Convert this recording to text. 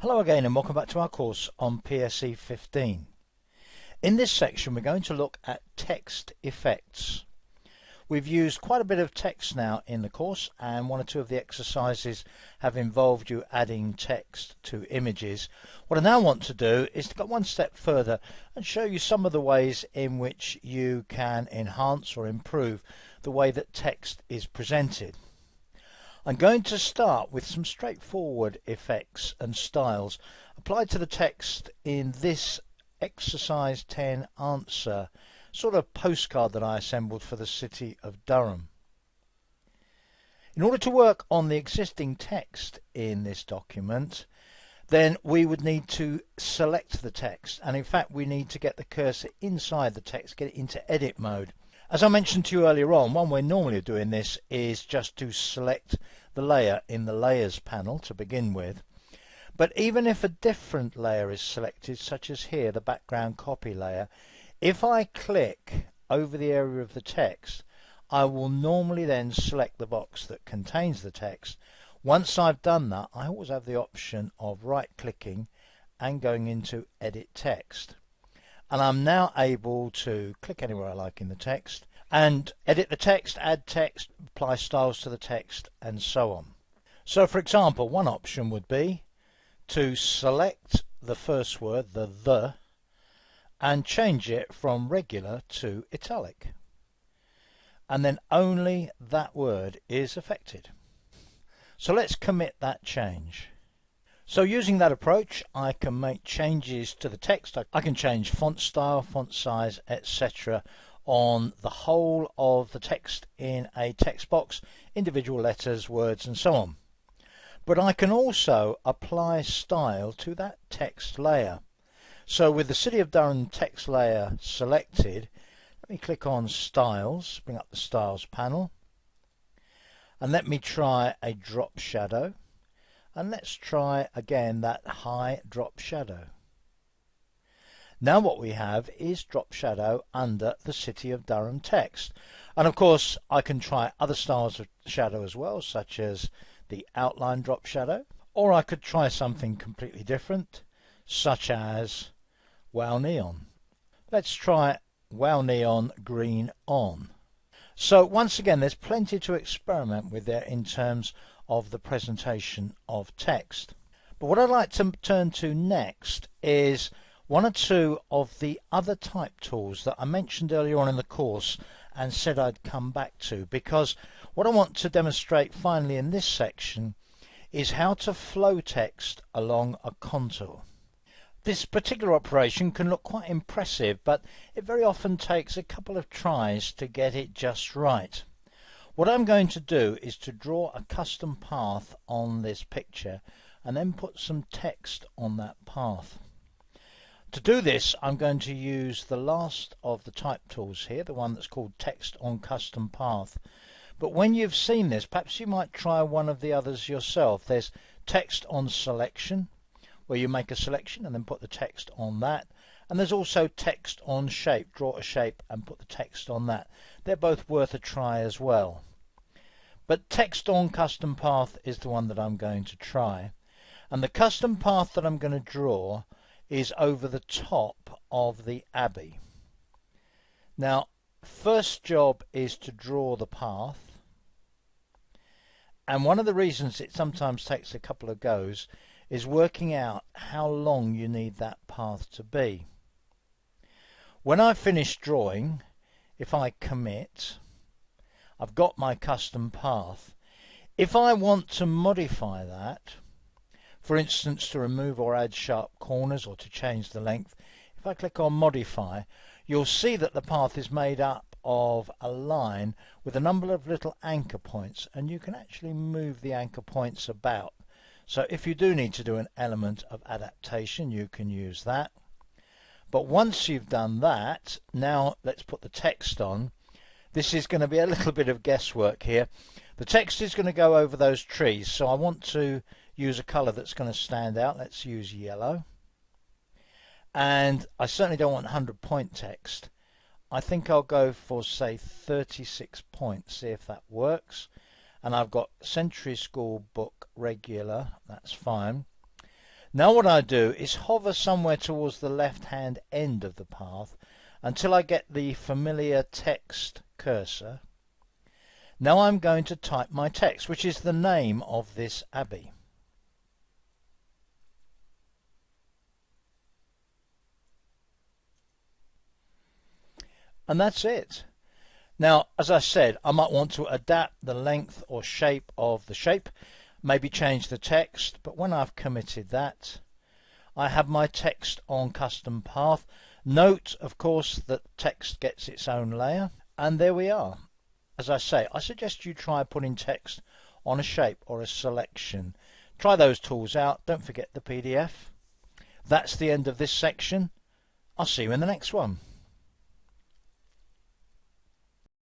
Hello again and welcome back to our course on PSE 15. In this section we're going to look at text effects. We've used quite a bit of text now in the course, and one or two of the exercises have involved you adding text to images. What I now want to do is to go one step further and show you some of the ways in which you can enhance or improve the way that text is presented. I'm going to start with some straightforward effects and styles applied to the text in this exercise 10 answer sort of postcard that I assembled for the City of Durham. In order to work on the existing text in this document, then we would need to select the text, and in fact we need to get the cursor inside the text, get it into edit mode. As I mentioned to you earlier on, one way normally of doing this is just to select the layer in the layers panel to begin with. But even if a different layer is selected, such as here, the background copy layer, if I click over the area of the text, I will normally then select the box that contains the text. Once I've done that, I always have the option of right-clicking and going into Edit Text. And I'm now able to click anywhere I like in the text and edit the text, add text, apply styles to the text, and so on. So for example, one option would be to select the first word, the, and change it from regular to italic. And then only that word is affected. So let's commit that change. So using that approach, I can make changes to the text. I can change font style, font size, etc. on the whole of the text in a text box, individual letters, words, and so on. But I can also apply style to that text layer. So with the City of Durham text layer selected, let me click on Styles, bring up the Styles panel, and let me try a drop shadow. And let's try again that high drop shadow. Now what we have is drop shadow under the City of Durham text. And of course I can try other styles of shadow as well, such as the outline drop shadow, or I could try something completely different, such as Wow Neon. Let's try Wow Neon Green On. So once again, there's plenty to experiment with there in terms of the presentation of text. But what I'd like to turn to next is one or two of the other type tools that I mentioned earlier on in the course and said I'd come back to, because what I want to demonstrate finally in this section is how to flow text along a contour. This particular operation can look quite impressive, but it very often takes a couple of tries to get it just right. What I'm going to do is to draw a custom path on this picture and then put some text on that path. To do this, I'm going to use the last of the type tools here, the one that's called Text on Custom Path. But when you've seen this, perhaps you might try one of the others yourself. There's Text on Selection, where you make a selection and then put the text on that. And there's also Text on Shape, draw a shape and put the text on that. They're both worth a try as well. But Text on Custom Path is the one that I'm going to try. And the custom path that I'm going to draw is over the top of the Abbey. Now, first job is to draw the path. And one of the reasons it sometimes takes a couple of goes is working out how long you need that path to be. When I finish drawing, if I commit, I've got my custom path. If I want to modify that, for instance to remove or add sharp corners or to change the length, if I click on modify, you'll see that the path is made up of a line with a number of little anchor points, and you can actually move the anchor points about. So if you do need to do an element of adaptation, you can use that. But once you've done that, now let's put the text on. This is going to be a little bit of guesswork here. The text is going to go over those trees, so I want to use a colour that's going to stand out. Let's use yellow. And I certainly don't want 100-point text. I think I'll go for, say, 36 points, see if that works. And I've got Century School Book Regular, that's fine. Now what I do is hover somewhere towards the left hand end of the path until I get the familiar text cursor. Now I'm going to type my text, which is the name of this abbey. And that's it. Now, as I said, I might want to adapt the length or shape of the shape, maybe change the text, but when I've committed that, I have my text on custom path. Note, of course, that text gets its own layer, and there we are. As I say, I suggest you try putting text on a shape or a selection. Try those tools out. Don't forget the PDF. That's the end of this section. I'll see you in the next one.